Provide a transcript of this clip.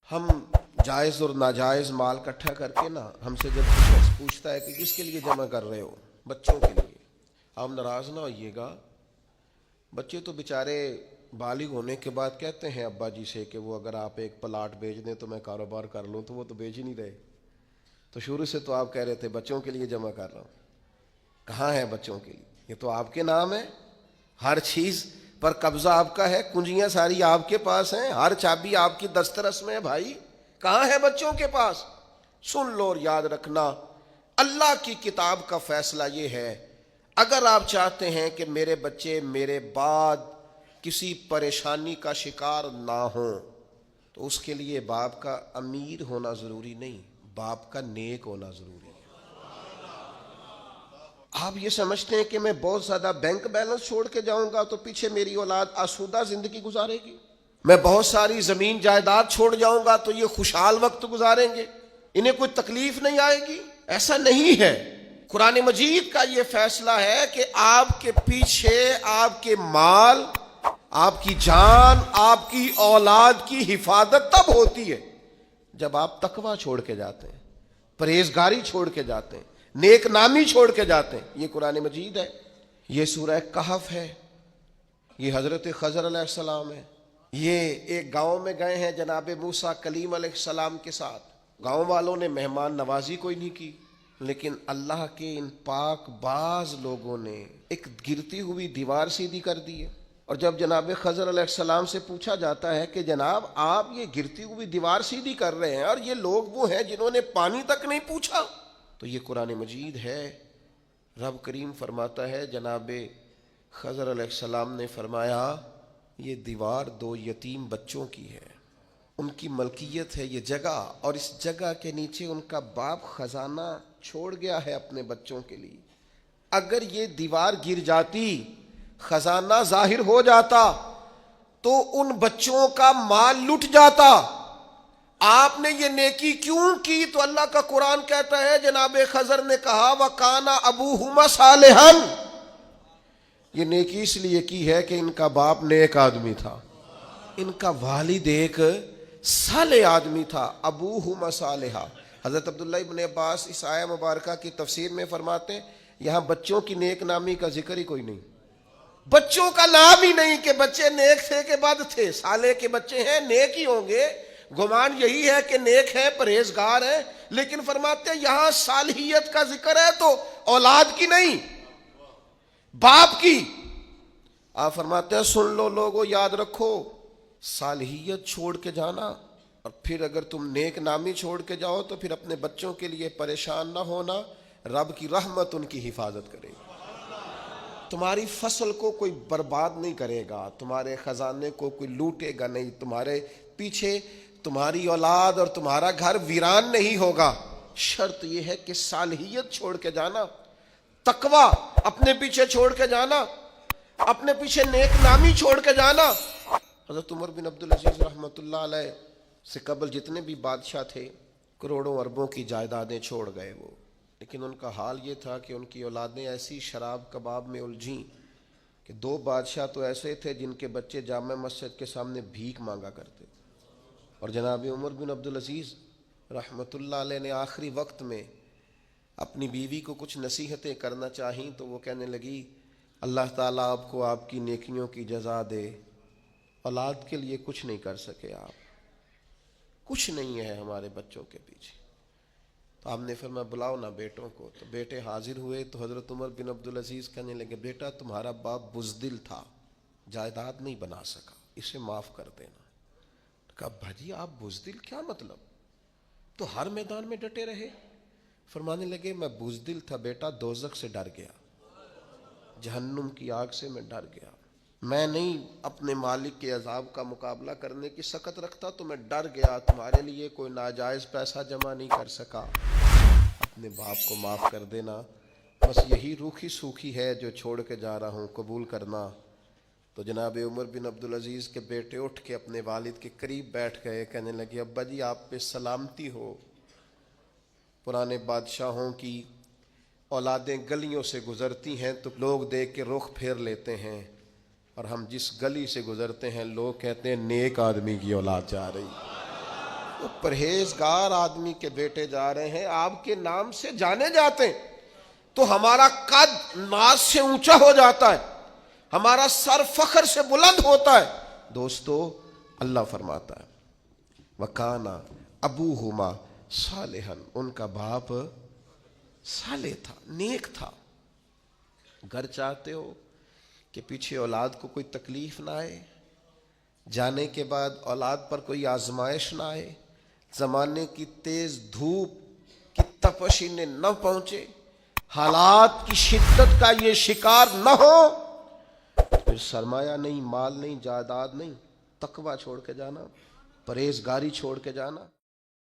ہم جائز اور ناجائز مال اکٹھا کر کے نا ہم سے جب شخص پوچھتا ہے کہ کس کے لیے جمع کر رہے ہو، بچوں کے لیے، آپ ناراض نہ ہوئیے گا. بچے تو بیچارے بالغ ہونے کے بعد کہتے ہیں ابا جی سے کہ وہ اگر آپ ایک پلاٹ بیچ دیں تو میں کاروبار کر لوں، تو وہ تو بیچ ہی نہیں رہے. تو شروع سے تو آپ کہہ رہے تھے بچوں کے لیے جمع کر رہا ہوں. کہاں ہے بچوں کے لیے؟ یہ تو آپ کے نام ہے، ہر چیز پر قبضہ آپ کا ہے، کنجیاں ساری آپ کے پاس ہیں، ہر چابی آپ کی دسترس میں ہے. بھائی کہاں ہے بچوں کے پاس؟ سن لو اور یاد رکھنا، اللہ کی کتاب کا فیصلہ یہ ہے، اگر آپ چاہتے ہیں کہ میرے بچے میرے بعد کسی پریشانی کا شکار نہ ہوں تو اس کے لیے باپ کا امیر ہونا ضروری نہیں، باپ کا نیک ہونا ضروری ہے. آپ یہ سمجھتے ہیں کہ میں بہت زیادہ بینک بیلنس چھوڑ کے جاؤں گا تو پیچھے میری اولاد آسودہ زندگی گزارے گی؟ میں بہت ساری زمین جائیداد چھوڑ جاؤں گا تو یہ خوشحال وقت گزاریں گے، انہیں کوئی تکلیف نہیں آئے گی؟ ایسا نہیں ہے. قرآن مجید کا یہ فیصلہ ہے کہ آپ کے پیچھے آپ کے مال، آپ کی جان، آپ کی اولاد کی حفاظت تب ہوتی ہے جب آپ تقوی چھوڑ کے جاتے ہیں، پرہیزگاری چھوڑ کے جاتے ہیں، نیک نامی چھوڑ کے جاتے ہیں. یہ قرآن مجید ہے، یہ سورہ کہف ہے، یہ حضرت خضر علیہ السلام ہے. یہ ایک گاؤں میں گئے ہیں جناب موسیٰ کلیم علیہ السلام کے ساتھ. گاؤں والوں نے مہمان نوازی کوئی نہیں کی، لیکن اللہ کے ان پاک باز لوگوں نے ایک گرتی ہوئی دیوار سیدھی کر دی ہے. اور جب جناب خضر علیہ السلام سے پوچھا جاتا ہے کہ جناب آپ یہ گرتی ہوئی دیوار سیدھی کر رہے ہیں اور یہ لوگ وہ ہیں جنہوں نے پانی تک نہیں پوچھا، تو یہ قرآن مجید ہے. رب کریم فرماتا ہے جناب خضر علیہ السلام نے فرمایا یہ دیوار دو یتیم بچوں کی ہے، ان کی ملکیت ہے یہ جگہ، اور اس جگہ کے نیچے ان کا باپ خزانہ چھوڑ گیا ہے اپنے بچوں کے لیے. اگر یہ دیوار گر جاتی، خزانہ ظاہر ہو جاتا تو ان بچوں کا مال لٹ جاتا. آپ نے یہ نیکی کیوں کی؟ تو اللہ کا قرآن کہتا ہے جناب خضر نے کہا وَقَانَ أَبُوهُمَا صَالِحًا، یہ نیکی اس لیے کی ہے کہ ان کا باپ نیک آدمی تھا، ان کا والد ایک صالح آدمی تھا. ابوہما صالحا. حضرت عبداللہ ابن عباس اس آیہ مبارکہ کی تفسیر میں فرماتے ہیں یہاں بچوں کی نیک نامی کا ذکر ہی کوئی نہیں، بچوں کا نام ہی نہیں کہ بچے نیک تھے کہ بد تھے. صالح کے بچے ہیں، نیک ہی ہوں گے، گمان یہی ہے کہ نیک ہے، پرہیزگار ہے. لیکن فرماتے ہیں یہاں صالحیت کا ذکر ہے تو اولاد کی نہیں، باپ کی. آپ فرماتے ہیں سن لو لوگو، یاد رکھو، صالحیت چھوڑ کے جانا اور پھر اگر تم نیک نامی چھوڑ کے جاؤ تو پھر اپنے بچوں کے لیے پریشان نہ ہونا، رب کی رحمت ان کی حفاظت کرے گی. تمہاری فصل کو کوئی برباد نہیں کرے گا، تمہارے خزانے کو کوئی لوٹے گا نہیں، تمہارے پیچھے تمہاری اولاد اور تمہارا گھر ویران نہیں ہوگا. شرط یہ ہے کہ صالحیت چھوڑ کے جانا، تقوی اپنے پیچھے چھوڑ کے جانا، اپنے پیچھے نیک نامی چھوڑ کے جانا. حضرت عمر بن عبدالعزیز رحمۃ اللہ علیہ سے قبل جتنے بھی بادشاہ تھے کروڑوں اربوں کی جائیدادیں چھوڑ گئے وہ، لیکن ان کا حال یہ تھا کہ ان کی اولادیں ایسی شراب کباب میں الجھیں کہ دو بادشاہ تو ایسے تھے جن کے بچے جامع مسجد کے سامنے بھیک مانگا کرتے. اور جناب عمر بن عبدالعزیز رحمۃ اللہ علیہ نے آخری وقت میں اپنی بیوی کو کچھ نصیحتیں کرنا چاہیں تو وہ کہنے لگی اللہ تعالیٰ آپ کو آپ کی نیکیوں کی جزا دے، اولاد کے لیے کچھ نہیں کر سکے آپ، کچھ نہیں ہے ہمارے بچوں کے پیچھے. تو آپ نے فرمایا بلاؤ نا بیٹوں کو. تو بیٹے حاضر ہوئے تو حضرت عمر بن عبدالعزیز کہنے لگے بیٹا تمہارا باپ بزدل تھا، جائیداد نہیں بنا سکا، اسے معاف کر دینا. کہا بھاجی آپ بزدل کیا مطلب؟ تو ہر میدان میں ڈٹے رہے. فرمانے لگے میں بزدل تھا بیٹا، دوزخ سے ڈر گیا، جہنم کی آگ سے میں ڈر گیا. میں نہیں اپنے مالک کے عذاب کا مقابلہ کرنے کی سخت رکھتا تو میں ڈر گیا، تمہارے لیے کوئی ناجائز پیسہ جمع نہیں کر سکا. اپنے باپ کو معاف کر دینا، بس یہی روکھی سوکھی ہے جو چھوڑ کے جا رہا ہوں، قبول کرنا. تو جناب عمر بن عبدالعزیز کے بیٹے اٹھ کے اپنے والد کے قریب بیٹھ گئے، کہنے لگے ابا جی آپ پہ سلامتی ہو. پرانے بادشاہوں کی اولادیں گلیوں سے گزرتی ہیں تو لوگ دیکھ کے رخ پھیر لیتے ہیں، اور ہم جس گلی سے گزرتے ہیں لوگ کہتے ہیں نیک آدمی کی اولاد جا رہی. تو پرہیزگار آدمی کے بیٹے جا رہے ہیں، آپ کے نام سے جانے جاتے ہیں، تو ہمارا قد ناز سے اونچا ہو جاتا ہے، ہمارا سر فخر سے بلند ہوتا ہے۔ دوستو، اللہ فرماتا ہے وَكَانَ أَبُوهُمَا صَالِحًا، ان کا باپ صالح تھا، نیک تھا۔ گھر چاہتے ہو کہ پیچھے اولاد کو کوئی تکلیف نہ آئے، جانے کے بعد اولاد پر کوئی آزمائش نہ آئے، زمانے کی تیز دھوپ کی تپش انہیں نہ پہنچے، حالات کی شدت کا یہ شکار نہ ہو، پھر سرمایہ نہیں، مال نہیں، جائیداد نہیں، تقویٰ چھوڑ کے جانا، پرہیزگاری چھوڑ کے جانا۔